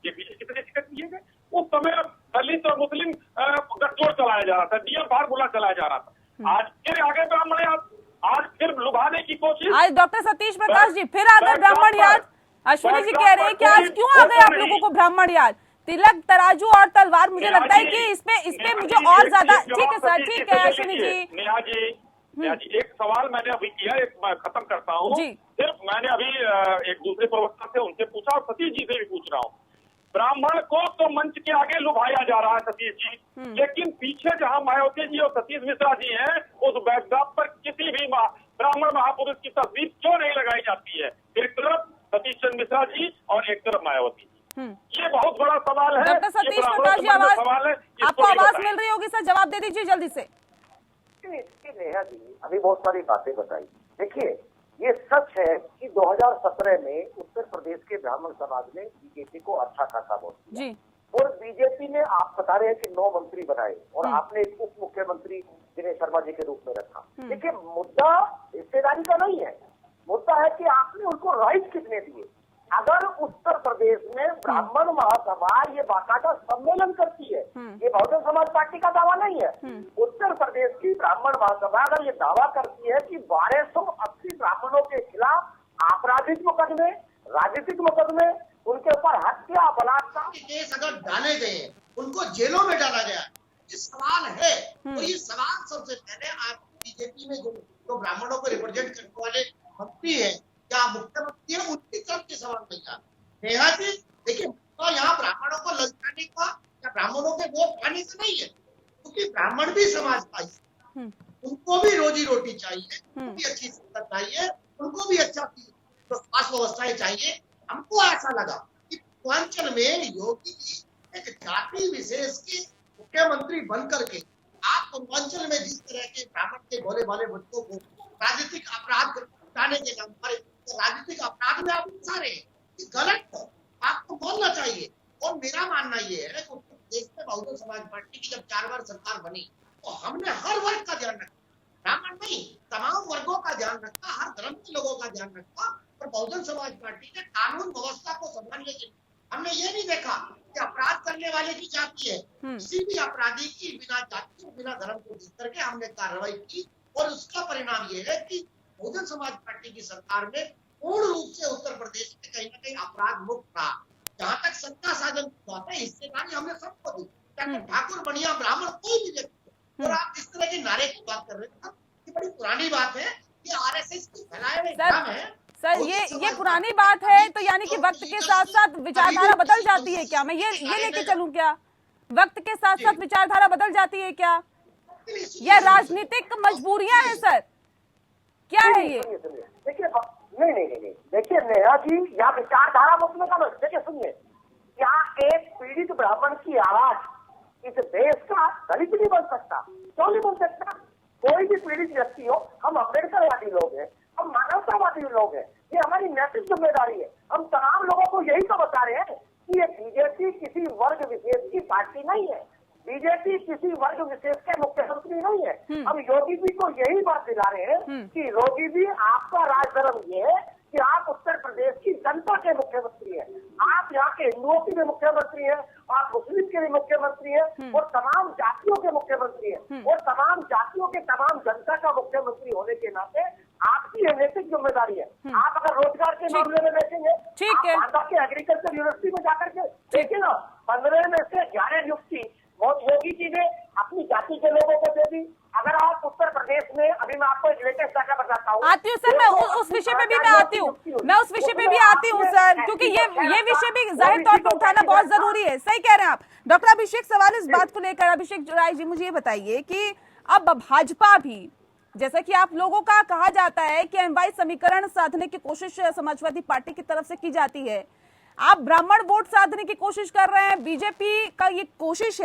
कितने टिकट दिए गए। उस समय दलित और मुस्लिम गठजोड़ चलाया जा रहा था, डीएम फार्मूला चलाया जा रहा था। आज फिर आगे ब्राह्मण याद, आज फिर लुभाने की कोशिश। आज डॉक्टर सतीश प्रकाश जी फिर आ गए ब्राह्मण याद। अश्विनी जी कह रहे हैं कि आज क्यों आ गए आप लोगों को ब्राह्मण याद? तिलक, तराजू और तलवार, मुझे लगता है कि इसमें मुझे और ज्यादा। ठीक है सर, ठीक है अश्विनी जी। नेहा जी, एक सवाल मैंने अभी किया, एक खत्म करता हूँ। सिर्फ मैंने अभी एक दूसरे प्रवक्ता से उनसे पूछा और सतीश जी से भी पूछ रहा हूँ। ब्राह्मण को तो मंच के आगे लुभाया जा रहा है सतीश जी, लेकिन पीछे जहां मायावती जी और सतीश मिश्रा जी हैं, उस बैकड्रॉप पर किसी भी ब्राह्मण महापुरुष की तस्वीर क्यों नहीं लगाई जाती है? एक तरफ सतीश चंद्र मिश्रा जी और एक तरफ मायावती जी। ये बहुत बड़ा सवाल है। डॉक्टर सतीश प्रकाश जी, आपको आवाज मिल रही होगी सर, जवाब दे दीजिए जल्दी से। नेहा जी, अभी बहुत सारी बातें बताई। देखिए, ये सच है कि 2017 में उत्तर प्रदेश के ब्राह्मण समाज ने बीजेपी को अच्छा खासा वोट दिया और बीजेपी ने, आप बता रहे हैं कि 9 मंत्री बनाए और आपने एक उप मुख्यमंत्री दिनेश शर्मा जी के रूप में रखा। देखिए, मुद्दा हिस्सेदारी का नहीं है, मुद्दा है कि आपने उनको राइट कितने दिए। अगर उत्तर प्रदेश में ब्राह्मण महासभा ये बाकायदा सम्मेलन करती है, ये बहुजन समाज पार्टी का दावा नहीं है। उत्तर प्रदेश की ब्राह्मण महासभा अगर ये दावा करती है कि 1280 ब्राह्मणों के खिलाफ आपराधिक मुकदमे, राजनीतिक मुकदमे, उनके ऊपर हत्या, बलात्कार केस अगर डाले गए, उनको जेलों में डाला गया, ये सवाल है। तो ये सवाल सबसे पहले आप बीजेपी में जो ब्राह्मणों को रिप्रेजेंट करने वाले मंत्री है या मुख्यमंत्री है, उनकी तरफ के सवाल नहीं था। नेहा जी, देखिए, तो यहाँ ब्राह्मणों को ललचाने का या ब्राह्मणों के वोट पाने से नहीं है, क्योंकि ब्राह्मण भी समाज का हिस्सा, उनको भी रोजी रोटी चाहिए, उनको भी अच्छी शिक्षा चाहिए, उनको भी अच्छा तो स्वास्थ्य व्यवस्थाएं चाहिए। हमको ऐसा लगा कि पूर्वांचल में योगी जी एक जाति विशेष के मुख्यमंत्री बन करके आप पूर्वांचल में जिस तरह के ब्राह्मण के भोले भाले बच्चों को राजनीतिक अपराध घटाने के नाम पर राजनीतिक अपराध में आप उलझा रहे हैं, ये गलत है, आपको बोलना चाहिए। और मेरा मानना ये है कि उत्तर प्रदेश में बहुजन समाज पार्टी की जब 4 बार सरकार बनी तो हमने हर वर्ग का ध्यान रखा, ब्राह्मण नहीं, तमाम वर्गों का ध्यान रखा, हर धर्म के लोगों का ध्यान रखा। और बहुजन समाज पार्टी ने कानून व्यवस्था को संभालने के लिए हमने ये नहीं देखा कि अपराध करने वाले की जाति है, किसी भी अपराधी की बिना जाति और बिना धर्म को देख करके हमने कार्रवाई की। और उसका परिणाम ये है कि बहुजन समाज पार्टी की सरकार में पूर्ण रूप से उत्तर प्रदेश में कहीं ना कहीं अपराध मुक्त रहा। जहाँ तक सत्ता साधन की बात है, हिस्सेदारी हमने सबको दी, चाहे ठाकुर बनिया ब्राह्मण कोई भी व्यक्ति। और आप इस तरह के नारे की बात कर रहे हैं, ये बड़ी पुरानी बात है, ये आरएसएस की फैलाए हुए काम है। सर, ये पुरानी बात है, तो यानी कि वक्त के साथ साथ विचारधारा बदल जाती है क्या? मैं ये लेके चलूं क्या? वक्त के साथ साथ विचारधारा बदल जाती है क्या? यह राजनीतिक मजबूरियां हैं सर, क्या है ये? देखिए नहीं, देखिए नेहा जी, यहाँ विचारधारा बदलने का मतलब, देखिए सुनिए, यहाँ एक पीड़ित ब्राह्मण की आवाज इस देश का दलित नहीं बन सकता। क्यों नहीं बन सकता? कोई भी पीड़ित व्यक्ति हो, हम अम्बेडकरवादी लोग हैं, हम मानवतावादी लोग हैं, ये हमारी नैतिक जिम्मेदारी है। हम तमाम लोगों को यही तो बता रहे हैं कि ये बीजेपी किसी वर्ग विशेष की पार्टी नहीं है, बीजेपी किसी वर्ग विशेष के मुख्यमंत्री नहीं है। हम योगी जी को यही बात दिला रहे हैं कि योगी जी, आपका राजधर्म ये है कि आप उत्तर प्रदेश की जनता के मुख्यमंत्री हैं, आप यहाँ के हिंदुओं के भी मुख्यमंत्री हैं, आप मुस्लिम के भी मुख्यमंत्री हैं, और तमाम जातियों के मुख्यमंत्री हैं, और तमाम जातियों के तमाम जनता का मुख्यमंत्री होने के नाते आपकी ये नैतिक जिम्मेदारी है। आप अगर रोजगार के मामले में देखेंगे, ठीक है, बांदा के एग्रीकल्चर यूनिवर्सिटी में जाकर के देखिए ना, 15 में से 11 नियुक्ति योगी जी ने अपनी जाति के लोगों को दे दी। अगर आप उत्तर प्रदेश में, अभी मैं आपको एक लेटेस्ट डाटा बताता हूँ, आती हूँ सर, मैं उस विषय पे भी मैं आती हूँ सर, क्योंकि ये विषय भी जाहिर तौर पर उठाना बहुत जरूरी है। सही कह रहे हैं आप डॉक्टर अभिषेक। सवाल इस बात को लेकर, अभिषेक राय जी, मुझे ये बताइए कि अब भाजपा भी, जैसा कि आप लोगों का कहा जाता है कि एमवाई समीकरण साधने की कोशिश समाजवादी पार्टी की तरफ से की जाती है, आप ब्राह्मण वोट साधने की कोशिश कर रहे हैं। बीजेपी का ये कोशिश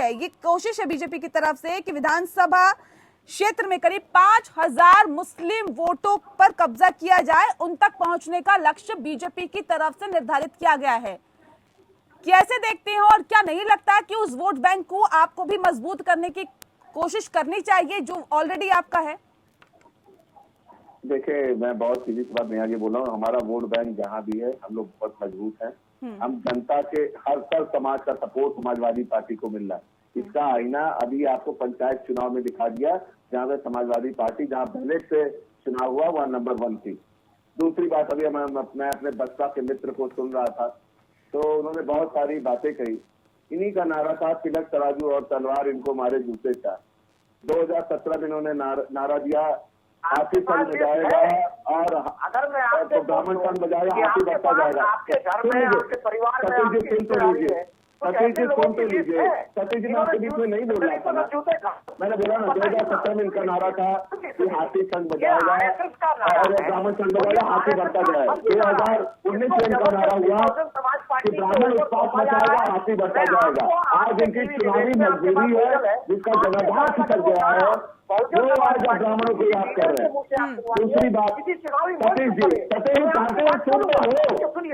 है बीजेपी की तरफ से कि विधानसभा क्षेत्र में करीब 5000 मुस्लिम वोटों पर कब्जा किया जाए, उन तक पहुंचने का लक्ष्य बीजेपी की तरफ से निर्धारित किया गया है। कैसे देखते हैं, और क्या नहीं लगता कि उस वोट बैंक को आपको भी मजबूत करने की कोशिश करनी चाहिए जो ऑलरेडी आपका है? देखिए, मैं बहुत सीधी सी बात नेहा जी बोल रहा हूँ, हमारा वोट बैंक जहाँ भी है हम लोग बहुत मजबूत हैं। हम जनता के हर समाज का सपोर्ट समाजवादी पार्टी को मिल रहा है। इसका आईना अभी आपको पंचायत चुनाव में दिखा दिया, जहाँ पे समाजवादी पार्टी जहाँ पहले से चुनाव हुआ वहाँ नंबर 1 थी। दूसरी बात, अभी मैं अपने बसपा के मित्र को सुन रहा था, तो उन्होंने बहुत सारी बातें कही। इन्हीं का नारा था, तिलक तराजू और तलवार इनको मारे जूते चार। 2017 में इन्होंने नारा दिया, हाथी संग बजाएगा और अगर मैं आपको ब्राह्मण संग बजाएगा, हाथी बढ़ता जाएगा। आपके घर में, आपके परिवार में, सतीश जी सुन तो लीजिए, सतीश जी सुन तो लीजिए, सतीश जी मैं आपके बीच में नहीं बोल रहा था ना, मैंने बोला ना 2017 में इनका नारा था कि हाथी संग बजाएगा और ब्राह्मण संग बजाएगा, हाथी बढ़ता जाएगा। 2019 में इनका नारा हुआ कि ब्राह्मण उत्पात मचाएगा, हाथी बढ़ता जाएगा। आज इनकी चुनावी मजबूरी है जिसका जनाधार खिसक गया है, वो आज ब्राह्मणों को याद कर रहे हैं। दूसरी बात, सतीश जी चाहते हैं सुनते हो,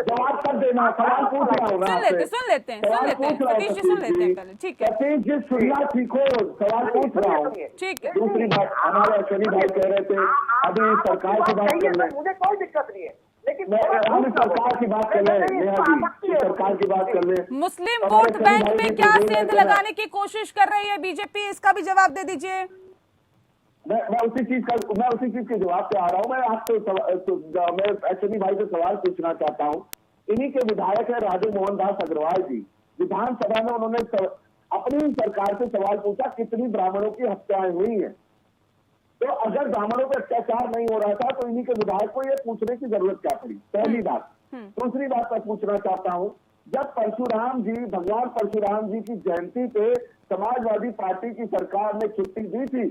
जवाब कर देना, सवाल पूछ रहा हूँ मैं आपसे, सुन लेते हैं पहले, ठीक है सतीश जी सुनना सीखो, सवाल पूछ रहा हूँ। ठीक है। दूसरी बात, हमारे अश्विनी भाई कह रहे थे अभी सरकार की बात कर रहे हैं, मुझे कोई दिक्कत नहीं है, लेकिन हम सरकार की बात कर रहे हैं नेहा जी, सरकार की बात कर रहे हैं। मुस्लिम वोट बैंक में क्या सेंध लगाने की कोशिश कर रही है बीजेपी, इसका भी जवाब दे दीजिए। मैं उसी चीज के जवाब पे आ रहा हूँ। मैं आपसे मैं अश्विनी भाई से सवाल पूछना चाहता हूँ। इन्हीं के विधायक है राजू मोहन दास अग्रवाल जी, विधानसभा में उन्होंने अपनी सरकार से सवाल पूछा कितनी ब्राह्मणों की हत्याएं हुई हैं। तो अगर ब्राह्मणों पर अत्याचार नहीं हो रहा था तो इन्हीं के विधायक को ये पूछने की जरूरत क्या पड़ी, पहली बात। दूसरी बात मैं पूछना चाहता हूँ, जब भगवान परशुराम जी की जयंती पे समाजवादी पार्टी की सरकार ने छुट्टी दी थी,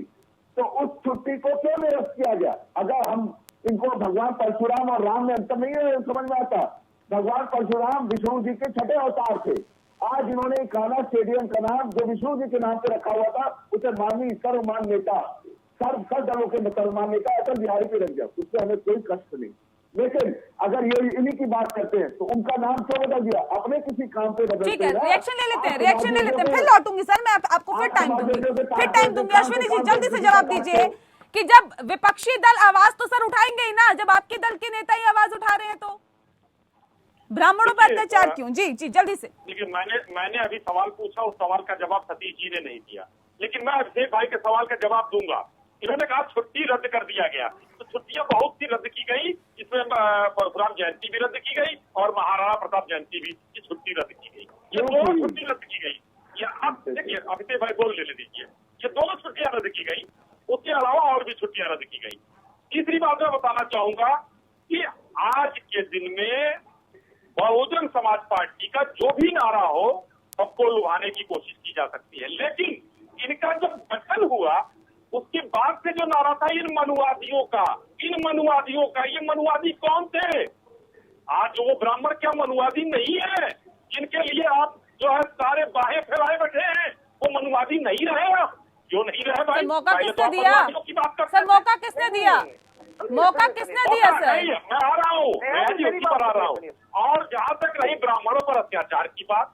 तो उस छुट्टी को क्यों निरस्त किया गया? अगर हम इनको भगवान परशुराम और राम में अंतर नहीं है समझ में आता। भगवान परशुराम विष्णु जी के छठे अवतार थे। आज इन्होंने कान्हा स्टेडियम का नाम जो विष्णु जी के नाम पे रखा हुआ था, उसे माननीय सर्वमान नेता, सर्व दलों के मुसलमान नेता अटल बिहारी पे रख दिया, उससे हमें कोई कष्ट नहीं। लेकिन अगर ये इन्हीं की बात करते हैं तो उनका नाम क्यों बदल दिया? अपने किसी काम पे बदल। ठीक है, रिएक्शन ले लेते हैं, फिर लौटूंगी सर, मैं आपको फिर टाइम दूंगी। अश्विनी जी जल्दी से जवाब दीजिए कि जब विपक्षी दल आवाज तो सर उठाएंगे ही ना, जब आपके दल के नेता ही आवाज उठा रहे हैं तो ब्राह्मणों पर अत्याचार क्यों? जी जल्दी से। देखिए, मैंने अभी सवाल पूछा, उस सवाल का जवाब सतीश जी ने नहीं दिया, लेकिन मैं अभिषेक भाई के सवाल का जवाब दूंगा। इन्होंने कहा छुट्टी रद्द कर दिया गया, तो छुट्टियां बहुत सी रद्द की गई, इसमें परशुराम जयंती भी रद्द की गई और महाराणा प्रताप जयंती भी की छुट्टी रद्द की गई। ये दोनों छुट्टी रद्द की गई। ये अब देखिए, अभिषेक भाई बोल ले दीजिए, ये दोनों छुट्टियां रद्द की गई, उसके अलावा और भी छुट्टियां रद्द की गई। तीसरी बात मैं बताना चाहूंगा कि आज के दिन में बहुजन समाज पार्टी का जो भी नारा हो, ऑफ इनको लुभाने की कोशिश की जा सकती है। लेकिन इनका जब गठन हुआ उसके बाद से जो नारा था इन मनुवादियों का, ये मनुवादी कौन थे? आज वो ब्राह्मण क्या मनुवादी नहीं है? जिनके लिए आप जो है सारे बाहें फैलाए बैठे हैं, वो मनुवादी नहीं रहे? आप क्यों नहीं रहे भाई? मौका किसने दिया सर? मौका किसने दिया? मौका किसने दिया सर? मैं आ रहा हूँ, मैं उसी पर आ रहा हूँ। और जहाँ तक रही ब्राह्मणों पर अत्याचार की बात,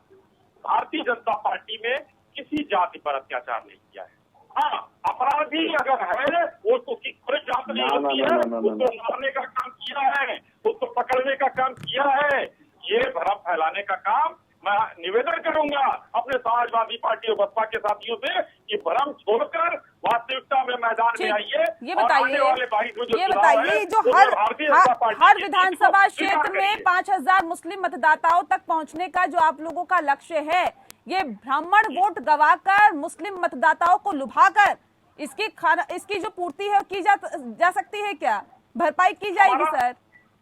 भारतीय जनता पार्टी में किसी जाति पर अत्याचार नहीं किया है। हाँ, अपराधी अगर है वो उसकी खुद जांच नहीं होती है, उसको मारने का काम किया है, उसको पकड़ने का काम किया है। ये भ्रम फैलाने का काम मैं निवेदन करूंगा अपने समाजवादी पार्टी और बसपा के साथियों से कि भ्रम छोड़कर वास्तविकता में मैदान में आइए। ये बताइए जो हर विधानसभा क्षेत्र में 5000 मुस्लिम मतदाताओं तक पहुंचने का जो आप लोगों का लक्ष्य है, ये ब्राह्मण वोट गवाकर मुस्लिम मतदाताओं को लुभाकर इसकी जो पूर्ति है की जा सकती है क्या? भरपाई की जाएगी सर?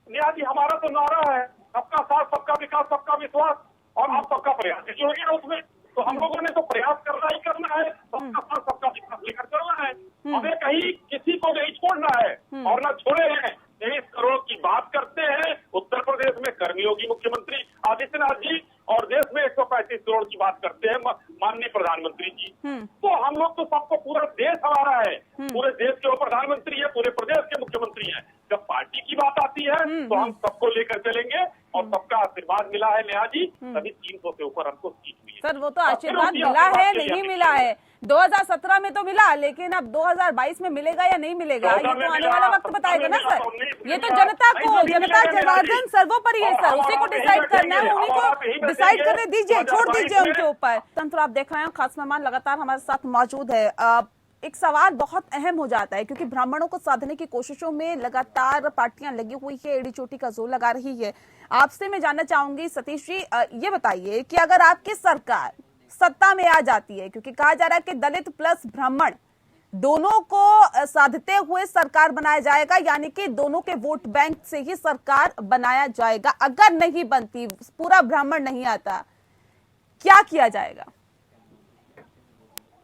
नेहा जी, हमारा तो नारा है सबका साथ, सबका विकास, सबका विश्वास और आप सबका प्रयास जुड़ गया उसमें। तो हम लोगों ने तो प्रयास करना ही करना है, सबका साथ सबका विकास लेकर चलना है। हमें कहीं किसी को नहीं छोड़ना है और न छोड़े हैं। 23 करोड़ की बात करते हैं उत्तर प्रदेश में कर्मयोगी मुख्यमंत्री आदित्यनाथ जी, और देश में 135 करोड़ की बात करते हैं माननीय प्रधानमंत्री जी। तो हम लोग तो सबको, पूरा देश हमारा है, पूरे देश के वो प्रधानमंत्री है, पूरे प्रदेश के मुख्यमंत्री हैं। जब पार्टी की बात आती है तो हम सबको लेकर चलेंगे और सबका आशीर्वाद मिला है नेहा जी, तभी 300 से ऊपर हमको सीट मिली। सर वो तो आशीर्वाद मिला है, नहीं मिला है। 2017 में तो मिला, लेकिन अब 2022 में मिलेगा या नहीं मिलेगा ये तो आने वाला वक्त बताएगा ना सर। ये तो जनता जनार्दन सर्वोपरि है सर, उसी को डिसाइड करना है, उन्हीं को डिसाइड करने दीजिए, छोड़ दीजिए उनके ऊपर। तंत्र आप देख रहे हैं, खास मेहमान लगातार हमारे साथ मौजूद है। एक सवाल बहुत अहम हो जाता है क्योंकि ब्राह्मणों को साधने की कोशिशों में लगातार पार्टियां लगी हुई है, एड़ी चोटी का जोर लगा रही है। आपसे मैं जानना चाहूंगी सतीश जी, ये बताइए कि अगर आपकी सरकार सत्ता में आ जाती है, क्योंकि कहा जा रहा है कि दलित प्लस ब्राह्मण दोनों को साधते हुए सरकार बनाया जाएगा, यानी कि दोनों के वोट बैंक से ही सरकार बनाया जाएगा। अगर नहीं बनती, पूरा ब्राह्मण नहीं आता, क्या किया जाएगा?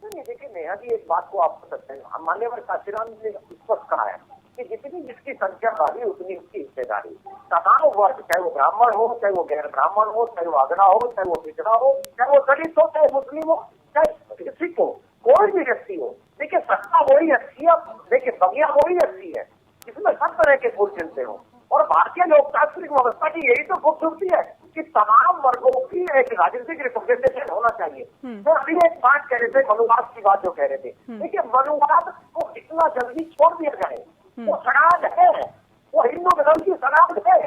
देखिए नेहा जी, एक बात को आप बता सकते हैं, मान्यवर काशीराम ने स्पष्ट कहा है कि जितनी जिसकी संख्या बढ़ी उतनी उसकी हिस्सेदारी। तमाम वर्ग, चाहे वो ब्राह्मण हो, चाहे वो गैर ब्राह्मण हो, चाहे वो अगड़ा हो, चाहे वो पिछड़ा हो, चाहे वो दलित हो, चाहे मुस्लिम हो, चाहे सिख हो, कोई भी व्यक्ति हो, देखिए सत्ता वही अच्छी है, देखिए बगिया वही अच्छी है जिसमें सब तरह के फूल खिलते हो। और भारतीय लोकतांत्रिक व्यवस्था की यही तो खूबसूरती है कि तमाम वर्गों की एक राजनीतिक रिप्रेजेंटेशन होना चाहिए। तो अभी एक बात कह रहे थे, मनुवाद की बात जो कह रहे थे, देखिए मनुवाद को इतना जल्दी छोड़ दिया जाए, वो शराब है, वो हिंदू धर्म की शराब है,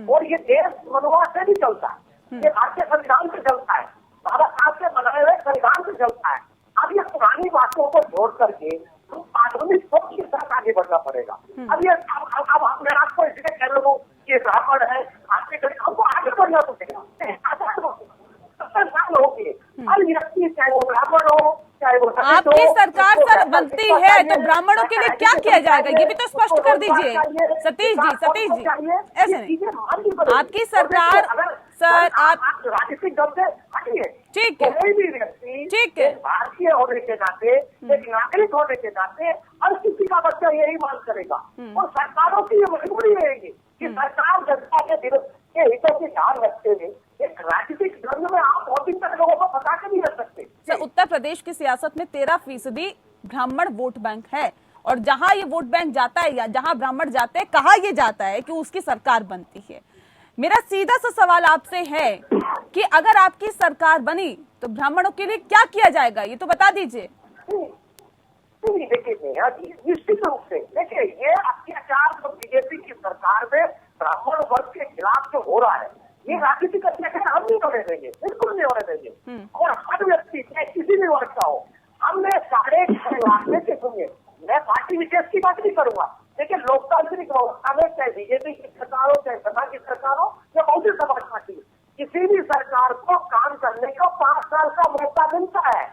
और ये देश मनुवाद से भी चलता है, ये भारतीय संविधान से चलता है, बाबा साहब से बनाए हुए संविधान से चलता है। अब ये पुरानी बातों को छोड़ करके आधुनिक सोच के साथ आगे बढ़ना पड़ेगा। अब ये अब मैं आपको इसलिए कह रहा हूँ कि ब्राह्मण है, आपके हमको आगे बढ़ना पड़ेगा। 70 साल हो गए, हर व्यक्ति चाहे वो ब्राह्मण हो, चाहे वो आपकी सरकार सर बनती है तो ब्राह्मणों के लिए क्या किया जाएगा, ये भी तो स्पष्ट कर दीजिए सतीश जी। ऐसे नहीं, आपकी सरकार सर, आप राजनीतिक दल से हटिए, ठीक है, कोई भी व्यक्ति, ठीक है, भारतीय होने के नाते, एक नागरिक होने के नाते हर किसी का बच्चा यही मांग करेगा। और सरकारों की ये मजबूरी रहेगी कि सरकार जनता के हितों की ध्यान रखते हुए एक राजनीतिक द्वंद्व में आप बहुत दिन तक लोगों को फंसा के नहीं रख सकते। सर, उत्तर प्रदेश की सियासत में 13% ब्राह्मण वोट बैंक है, और जहां ये वोट बैंक जाता है या जहां ब्राह्मण जाते हैं, कहा यह जाता है कि उसकी सरकार बनती है। मेरा सीधा सा सवाल आपसे है कि अगर आपकी सरकार बनी तो ब्राह्मणों के लिए क्या किया जाएगा, ये तो बता दीजिए। नहीं देखिए नेहा जी, निश्चित रूप से देखिए ये अत्याचार जो बीजेपी की सरकार में ब्राह्मण वर्ग के खिलाफ जो हो रहा है, ये राजनीतिक अत्याचार हम नहीं होने देंगे, बिल्कुल नहीं होने देंगे। और हर व्यक्ति चाहे किसी भी वर्ग का हो, हमने 6.5 लाख में से सुनिए, मैं पार्टी विशेष की बात नहीं करूंगा, देखिए लोकतांत्रिक व्यवस्था में चाहे बीजेपी की सरकार हो, चाहे सपा की सरकार हो, या बहुजन समाज पार्टी, किसी भी सरकार को काम करने का 5 साल का मौका मिलता है।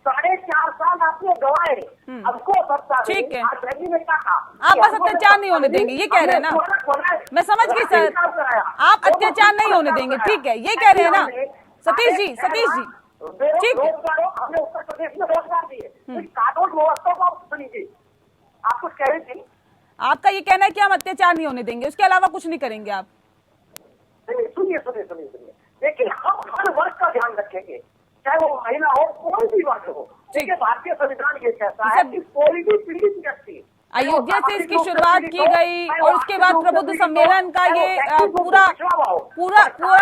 4.5 साल आपने गंवाए, हमको सत्ता ठीक है, आज रैली में कहा आप बस अत्याचार नहीं होने देंगे, ये कह रहे हैं ना? मैं समझ गई सर, आप अत्याचार नहीं होने देंगे, ठीक है, ये कह रहे हैं ना सतीश जी? ठीक है। रोजगारों हमने उत्तर प्रदेश में रोजगार दिए, कानून व्यवस्था को आप सुनिए, आप कुछ कह रही थी। आपका ये कहना है कि हम अत्याचार नहीं होने देंगे, उसके अलावा कुछ नहीं करेंगे आप? सुनिए सुनिए सुनिए सुनिए, लेकिन हम हर वर्ग का ध्यान रखेंगे, चाहे वो महिला हो, कोई भी वर्ग हो। देखिए भारतीय संविधान ये कहता है कि कोई भी पीड़ित व्यक्ति, अयोध्या से इसकी शुरुआत की गई और उसके बाद प्रबुद्ध सम्मेलन का ये पूरा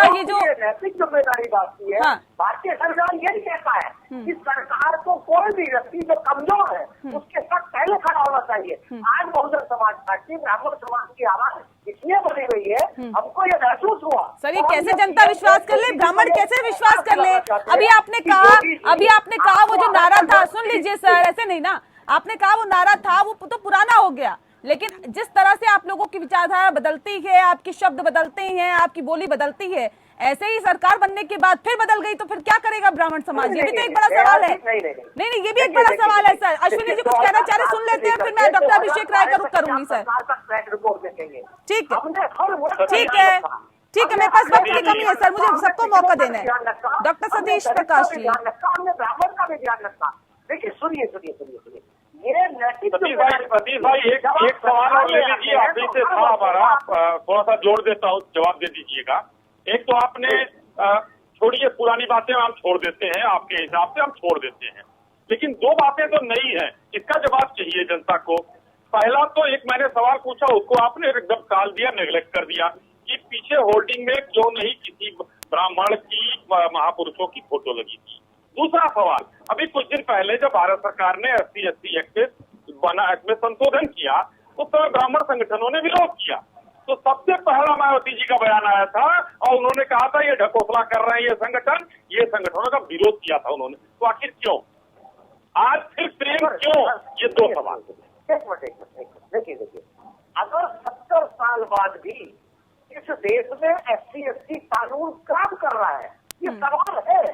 ये जो नैतिक जिम्मेदारी बात है। भारतीय संविधान ये कहता है कि सरकार को कोई भी व्यक्ति जो कमजोर है उसके साथ पहले खड़ा होना चाहिए। आज बहुजन समाज पार्टी ब्राह्मण समाज की आवाज इसलिए बनी हुई है, हमको ये महसूस हुआ। सर, ये कैसे जनता विश्वास कर ले, ब्राह्मण कैसे विश्वास कर ले? अभी आपने कहा वो जो नारा था, सुन लीजिए सर, ऐसे नहीं ना, आपने कहा वो नारा था, वो तो पुराना हो गया, लेकिन जिस तरह से आप लोगों की विचारधारा बदलती है, आपके शब्द बदलते हैं, आपकी बोली बदलती है, ऐसे ही सरकार बनने के बाद फिर बदल गई तो फिर क्या करेगा ब्राह्मण समाज? ये भी तो एक बड़ा सवाल है। नहीं, ये भी एक बड़ा सवाल है सर। अश्विनी जी कुछ कहना चाह रहे, सुन लेते हैं, फिर मैं डॉक्टर अभिषेक राय का रुख करूंगी सर। ठीक है, ठीक है, मेरे पास वक्त की कमी है सर, मुझे सबको मौका देना है। डॉक्टर सतीश प्रकाश जी, ब्राह्मण का भी ध्यान रखना। देखिए सुनिए, ये नैतिक सतीश भाई एक सवाल और ले लीजिए, अभी से था हमारा, थोड़ा सा जोड़ देता हूँ, जवाब दे दीजिएगा। एक तो आपने छोड़िए पुरानी बातें हम छोड़ देते हैं, आपके हिसाब से हम छोड़ देते हैं, लेकिन दो बातें तो नई है, इसका जवाब चाहिए जनता को। पहला तो एक मैंने सवाल पूछा, उसको आपने एकदम टाल दिया, नेग्लेक्ट कर दिया कि पीछे होर्डिंग में क्यों नहीं किसी ब्राह्मण की, महापुरुषों की फोटो लगी थी। दूसरा सवाल, अभी कुछ दिन पहले जब भारत सरकार ने SC/ST एक्ट में संशोधन किया तो ब्राह्मण संगठनों ने विरोध किया, तो सबसे पहला मायावती जी का बयान आया था और उन्होंने कहा था ये ढकोसला कर रहे हैं ये संगठनों का विरोध किया था उन्होंने। तो आखिर क्यों आज फिर प्रेम क्यों? ये दो सवाल। एक मिनट देखिए, अगर 70 साल बाद भी इस देश में SC/ST कानून काम कर रहा है, ये सवाल है।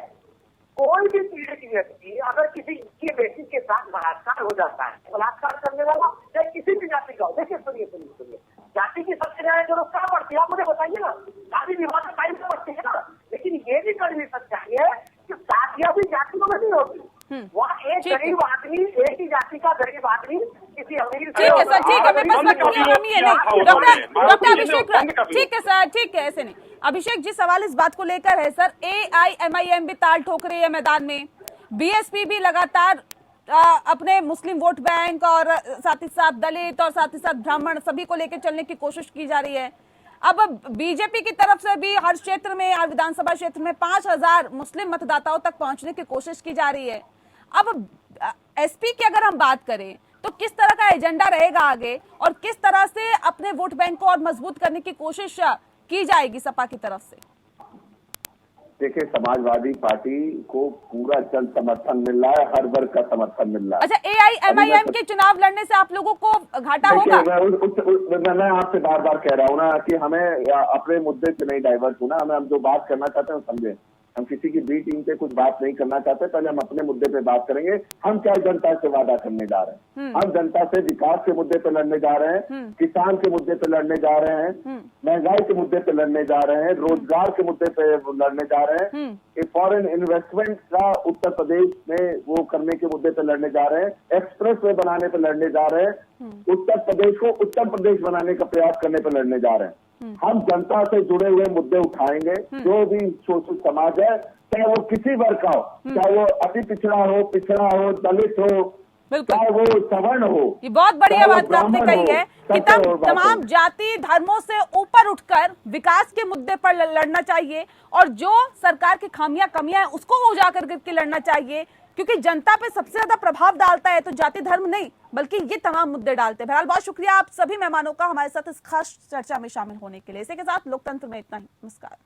कोई भी पीड़ित व्यक्ति अगर किसी की बेटी के साथ बलात्कार हो जाता है, बलात्कार करने वाला चाहे किसी भी जाति का हो, देखिए सुनिए, जाति की सबसे ज्यादा जरूरत कहाँ पड़ती है आप मुझे बताइए ना? शादी विवाह का टाइम में पड़ती है ना, लेकिन ये भी कड़वी सच्चाई है कि शादियां भी जातियों में नहीं होती। वहाँ एक गरीब आदमी, एक ही जाति का गरीब आदमी किसी अमीर, ठीक है सर, ठीक है, मेरे पास वक्त की कमी है। नहीं डॉक्टर अभिषेक, ठीक है सर, ठीक है, ऐसे नहीं। अभिषेक जी, सवाल इस बात को लेकर है सर, AIMIM भी ताल ठोक रही है मैदान में, BSP भी लगातार अपने मुस्लिम वोट बैंक और साथ ही साथ दलित और साथ ही साथ ब्राह्मण सभी को लेकर चलने की कोशिश की जा रही है। अब बीजेपी की तरफ से भी हर क्षेत्र में, हर विधानसभा क्षेत्र में 5000 मुस्लिम मतदाताओं तक पहुंचने की कोशिश की जा रही है। अब SP की अगर हम बात करें तो किस तरह का एजेंडा रहेगा आगे और किस तरह से अपने वोट बैंक को और मजबूत करने की कोशिश की जाएगी सपा की तरफ से? देखिए, समाजवादी पार्टी को पूरा जन समर्थन मिल रहा है, हर वर्ग का समर्थन मिल रहा है। अच्छा, AIMIM के चुनाव लड़ने से आप लोगों को घाटा होगा? मैं आपसे बार बार कह रहा हूँ ना कि हमें अपने मुद्दे से नहीं डाइवर्ट होना, हम जो बात करना चाहते हैं समझे। हम किसी की बी टीम पे कुछ बात नहीं करना चाहते, पहले हम अपने मुद्दे पे बात करेंगे। हम क्या जनता से वादा करने जा रहे हैं? हम जनता से विकास के मुद्दे पे लड़ने जा रहे हैं, किसान के मुद्दे पे लड़ने जा रहे हैं, महंगाई के मुद्दे पे लड़ने जा रहे हैं, रोजगार के मुद्दे पे लड़ने जा रहे हैं, फॉरेन इन्वेस्टमेंट का उत्तर प्रदेश में वो करने के मुद्दे पे लड़ने जा रहे हैं, एक्सप्रेस वे बनाने पे लड़ने जा रहे हैं, उत्तर प्रदेश को उत्तर प्रदेश बनाने का प्रयास करने पे लड़ने जा रहे हैं। हम जनता से जुड़े हुए मुद्दे उठाएंगे, जो भी शोषित समाज है, चाहे वो किसी वर्ग का हो, चाहे वो अति पिछड़ा हो, दलित हो, चाहे वो सवर्ण हो। ये बहुत बढ़िया बात आपने कही है कि तमाम जाति धर्मों से ऊपर उठकर विकास के मुद्दे पर लड़ना चाहिए और जो सरकार की खामियां कमियां हैं उसको उजागर करके लड़ना चाहिए, क्योंकि जनता पे सबसे ज्यादा प्रभाव डालता है तो जाति धर्म नहीं बल्कि ये तमाम मुद्दे डालते हैं। बहरहाल बहुत शुक्रिया आप सभी मेहमानों का हमारे साथ इस खास चर्चा में शामिल होने के लिए। इसी के साथ लोकतंत्र में इतना ही। नमस्कार।